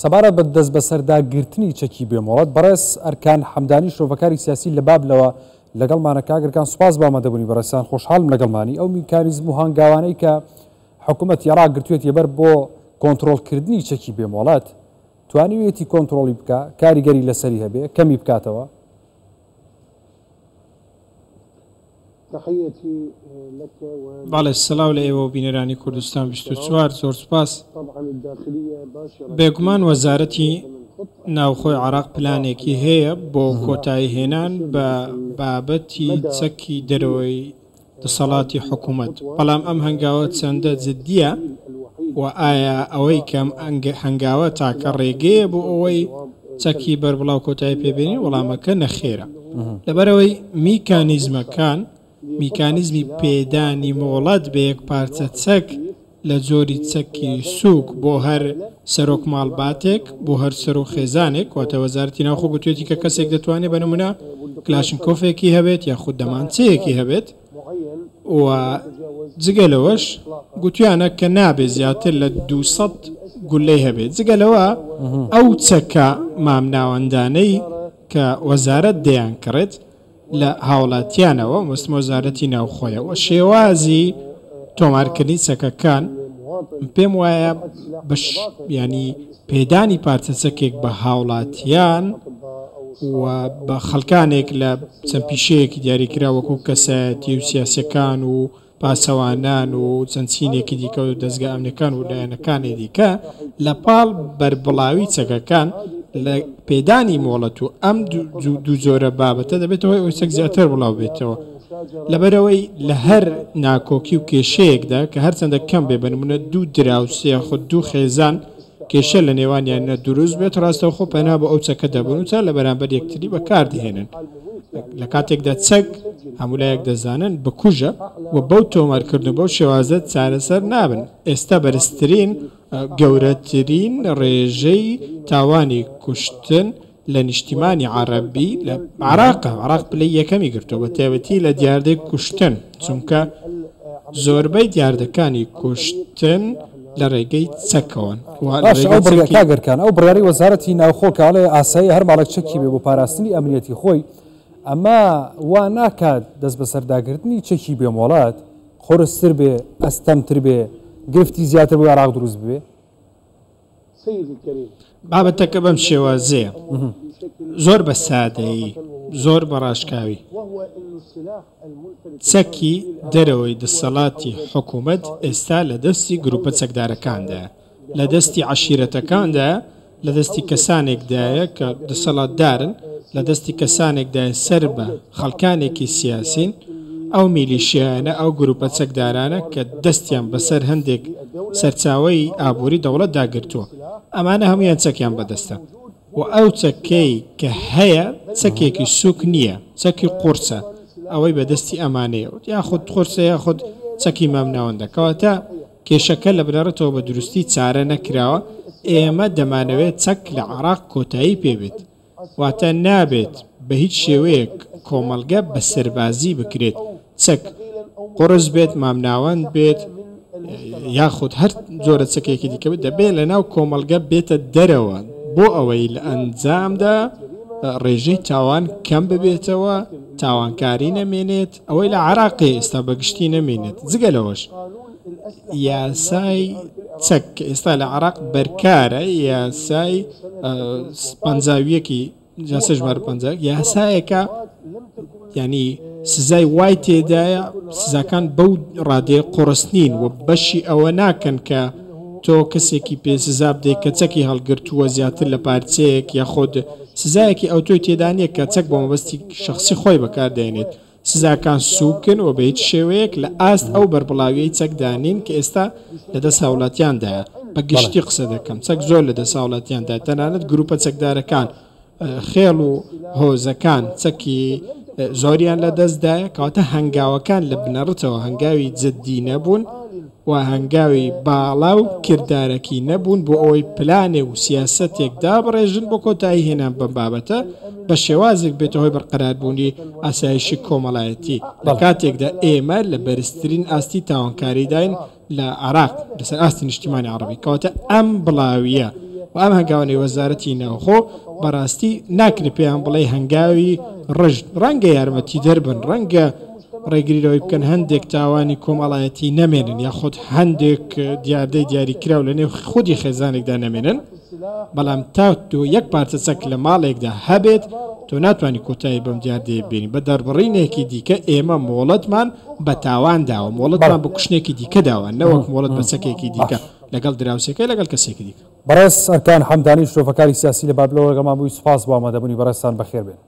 سەبارەت بە دەست بەسەرداگرتنی چەکی بێمۆڵەت بەڕێز ئەرکان حەمدانی شرۆڤەکاری سیاسی لە بابلەوە لەگەڵمانە کاگەرکان سوپاس بە ئامادەبوونی بەڕێستان خۆشحاڵم لەگەڵمانی ئەو میکانیزم و هەنگاوانەی کە حکوومەتی عێراق گرتوێتی بەر بۆ کۆنتڕۆڵکردنی چەکی بێمۆڵەت توانیوێتی کۆنتڕۆڵی بکە کاریگەری لەسەری هەبێ کەمی بکاتەوە. باڵێ سەلاو لە ئێوە بینەرانی کوردستان 24 زۆر سوپاس. بێگومان وەزارەتی ناوخۆی عێراق پلانێکی هەیە بۆ کۆتایی هێنان بە بابەتی چەکی دەرەوەی دەسەڵاتی حکوومەت، بەڵام ئەم هەنگاوە چەندە جددیە و ئایا ئەوەی کەم هەنگاوە تاکە ڕێگەیە بۆ ئەوەی چەکی بەربڵاو کۆتایی پێبێنی؟ وەڵامەکە نەخێرە، لەبەرەوەی میکانیزمی پێدانی مۆڵەت بە یەک پارچە چەک لە جۆری چەکی سووک بۆ هەر سەرۆک ماڵباتێک بۆ هەر سەرۆک خێزانێک واتە وەزارەتی ناوخۆ گوتوێتی کە کەسێک دەتوانێت بە نمونە کلاشنکۆفێکی هەبێت یاخود دەمانچەیەکی هەبێت و جگەلەوەش گوتویانە کە نابێت زیاتر لە 200 گولەی هەبێت. جگەلەوە ئەو چەکە مامناوەندانەی کە وەزارەت دەیان کڕێت لە هاوڵاتیانەوە مەستم وەزارەتی ناوخۆیە و شێوازی تۆمارکردنی چەکەکان پێم وایە ینی پێدانی پارچە چەکێک بە هاوڵاتیان و بە خەڵکانێک لە چەند پیشەیەکی دیاریکرا وەکو کەسایەتی و سیاسەکان و پاسەوانان و چەند چینێکی دیکە و دەستگا ئەمنەکان و لایەنەکانی دیکە لە پاڵ بەربڵاوی چەکەکان لە پێدانی مۆڵەت و ئەم دوو جۆرە بابەتە دەبێتەوەی ئەوی چەک زیاتر بڵاو بێتەوە، لەبەرەوەی لە هەر ناکۆکی و کێشەیەکدا کە هەرچەندە کەم بێ بنمونە دوو دراوسێ خود دوو خێزان کێشە لە نێوانیانە دروست بێت ڕاستە خۆ پەنا بە ئەو چەکە دەبن و تا لە بەرامبەر یەکتری بەکاردهێنن. لە کاتێکدا چەک هەمولایەک دەزانن بکوژە و بەو تۆمارکردن بەو شێوازە چارەسەر نابن. ئێستا بەرزترین گەورەترین ڕێژەی تاوانی کوشتن لە نیشتیمانی عەرەبی لە عێراق پلەی یەکەمی گرتووە بە تایبەتی لە دیاردەی کوشتن، چونکە زۆربەی دیاردەکانی کوشتن لە ڕێگەی چەکەوەن. کاگەرکان ئەو بڕیاری وەزارەتی ناوخۆ کاڵێ ئاسایی هەر ماڵک چەکی بێ بۆ پاراستنی ئەمنیەتی خۆی، ئەمە وا ناکات دەست بە سەرداگرتنی چەکی بێمۆڵەت خۆرستر بێ ئەستەمتر بێ گرفتی زیاتر بۆ عێراق دروست بێ؟ بابەتەکە بەم شێوازەیە، زۆر بە سادەیی زۆر بە ڕاشکاوی. چەکی دەرەوەی دەسەڵاتی حکوومەت ئێستا لە دەستی گروپە چەکدارەکاندا، لە دەستی عەشیرەتەکاندا، لە دەستی کەسانێکدایە کە دەسەڵاتدارن، لە دەستی کەسانێکدایە سەر بە خەڵکانێکی سیاسین، ئەو میلیشیانە ئەو گروپە چەکدارانە کە دەستیان بەسەر هەندێک سەرچاوەی ئابووری دەوڵەت داگرتووە، ئەمانە هەمویان چەکیان بەدەستە و ئەو چەکەی کە هەیە چەکێکی سوک نییە، چەکی قورسە، ئەوەی بەدەستی ئەمانەیە یاخود قورسە یاخود چەکی مامناوەندە، کەواتە کێشەکە لە بنەڕەتەوە بە دروستی چارە نەکراوە. ئێمە دەمانەوێت چەک لە عێراق کۆتایی پێبێت، واتە نابێت بە هیچ شێوەیەک کۆمەڵگە بە سەربازی بکرێت، چەک قڕز بێت مامناوەند بێت یاخود هەر جۆرە چەکێکی دیکە بێت، دەبێت لە ناو کۆمەڵگە بێتە دەرەوە بۆ ئەوەی لە ئەنجامدا ڕێژەی تاوان کەم ببێتەوە، تاوانکاری نەمێنێت، ئەوەی لە عێراقی ئێستا بەگشتی نەمێنێت. جگەلەوەش یاسای چەک ئێستا لە عێراق بەرکارە، یاسای پەنجاویەکی جاسە ژمارە 50 یاسایەکە ینی سزای وای تێدایە، سزاکان بەو ڕادێ قڕستنین و بەشی ئەوە ناکەن کە تۆ کەسێکی پێ سزا بدەیت کە چەکی هەڵگرتووە زیاتر لە پارچەیەک یا خۆت سزایەکی ئەو تۆی تێدانیە کە چەک بۆ مەبەستی شخصی خۆی بەکاردێنێت. سزاکان سووکن و بە هیچ شێوەیەک لە ئاست ئەو بەربڵاویەی چەکدانین کە ئێستا لە دەست هاوڵاتیاندایە. بە گشتی قسە دەکەم، چەک زۆر لە دەست هاوڵاتیاندا، تەنانەت گروپە چەکدارەکان خێڵ و هۆزەکان چەکی زۆریان لە دەستدایە، کەواتە هەنگاوەکان لە بنەڕەتەوە هەنگاوی جددی نەبوون و هەنگاوی باڵا و کردارەکی نەبوون بۆ ئەوەی پلانێ و سیاسەتێکدا بڕێژن بۆ کۆتایی هێنان بەم بابەتە بە شێوازێک بێتەوەی بەرقەراربوونی ئاسایشی کۆمەڵایەتی لە کاتێکدا ئێمە لە بەرزترین ئاستی تاوانکاری داین لە عێراق لەسەر ئاستی نیشتیمانی عەرەبی. کەواتە ئەم بڵاویە و ئەم هەنگاوانەی وەزارەتی ناوخۆ بەڕاستی ناکرێت پێیان بڵێ هەنگاوی ڕژد ڕەنگە یارمەتی دەربن ڕەنگە ڕێگریرەوەی بکەن هەندێک تاوانی کۆمەڵایەتی نەمێنن یاخود هەندێک دیاردەی دیاریکراو لە نێو خودی خێزانێکدا نەمێنن بەڵام تا تۆ یەک پارچە چەک لە ماڵێکدا هەبێت تۆ ناتوانانی کۆتایی بەم دیاردەیە بێنی بە دەربڕینێکی دیکە ئێمە مۆڵەتمان بە تاوان داوە مۆڵەتمان بە کوشتێکی دیکە داوە نەوەک مۆڵەت بە چەکێکی دیکە لەگەڵ دراوسەکەی لەگەڵ کەسێکی دیکە بەڕێز ئەرکان حەمدانی شرۆڤەکاری سیاسی لە بابلەوە ڕگەمان بووی سوپاس بۆ ئامادەبوونی بەڕێستان بەخێر بێن.